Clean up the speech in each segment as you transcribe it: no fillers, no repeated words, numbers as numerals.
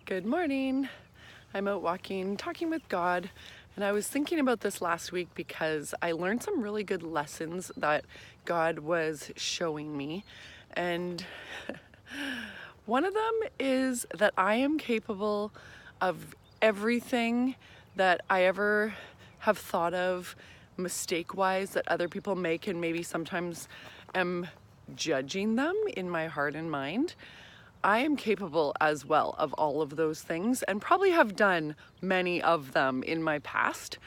Good morning. I'm out walking, talking with God, and I was thinking about this last week because I learned some really good lessons that God was showing me. And one of them is that I am capable of everything that I ever have thought of mistake-wise that other people make, and maybe sometimes am judging them in my heart and mind. I am capable as well of all of those things and probably have done many of them in my past.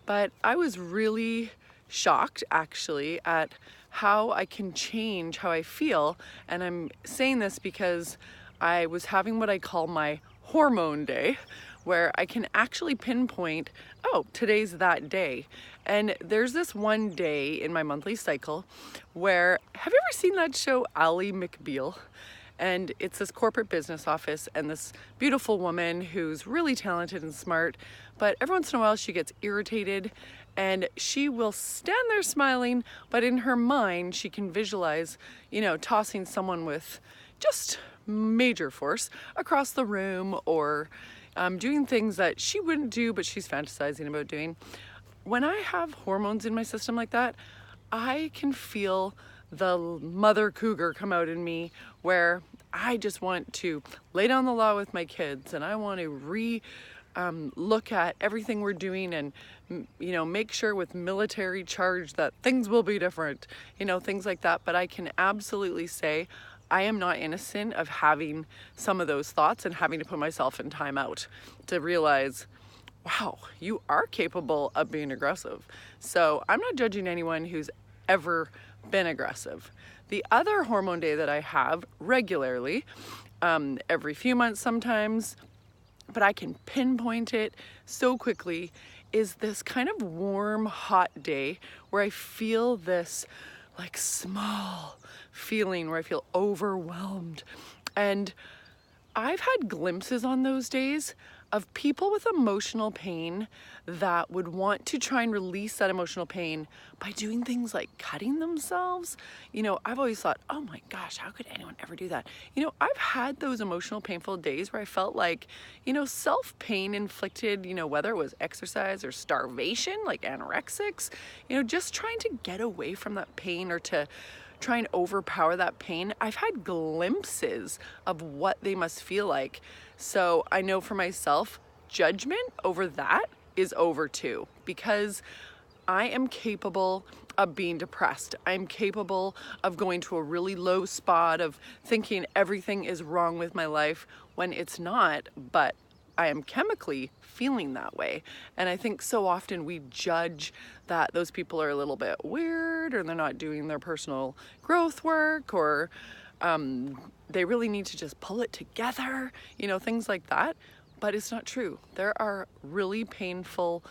But I was really shocked actually at how I can change how I feel. And I'm saying this because I was having what I call my hormone day, where I can actually pinpoint, oh, today's that day. And there's this one day in my monthly cycle where, have you ever seen that show, Ally McBeal? And it's this corporate business office and this beautiful woman who's really talented and smart, but every once in a while she gets irritated and she will stand there smiling, but in her mind she can visualize, tossing someone with just major force across the room, or doing things that she wouldn't do but she's fantasizing about doing. When I have hormones in my system like that, I can feel the mother cougar come out in me, where I just want to lay down the law with my kids, and I want to look at everything we're doing and make sure with military charge that things will be different, things like that. But I can absolutely say I am not innocent of having some of those thoughts and having to put myself in timeout to realize, wow, you are capable of being aggressive. So I'm not judging anyone who's ever been aggressive. The other hormone day that I have regularly, every few months sometimes, but I can pinpoint it so quickly, is this kind of warm, hot day where I feel this like small feeling where I feel overwhelmed. And I've had glimpses on those days of people with emotional pain that would want to try and release that emotional pain by doing things like cutting themselves. I've always thought, oh my gosh, how could anyone ever do that? I've had those emotional, painful days where I felt like, self-pain inflicted, whether it was exercise or starvation, like anorexics, just trying to get away from that pain or to try and overpower that pain. I've had glimpses of what they must feel like. So I know for myself, judgment over that is over too, because I am capable of being depressed. I'm capable of going to a really low spot of thinking everything is wrong with my life when it's not, but I am chemically feeling that way. And I think so often we judge that those people are a little bit weird, or they're not doing their personal growth work, or they really need to just pull it together, things like that. But it's not true. There are really painful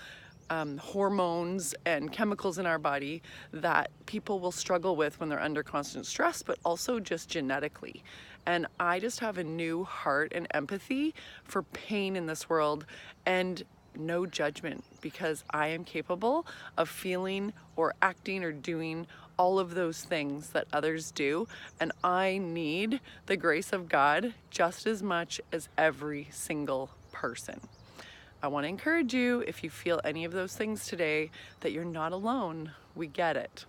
hormones and chemicals in our body that people will struggle with when they're under constant stress, but also just genetically. And I just have a new heart and empathy for pain in this world, and no judgment, because I am capable of feeling or acting or doing all of those things that others do. And I need the grace of God just as much as every single person. I want to encourage you, if you feel any of those things today, that you're not alone. We get it.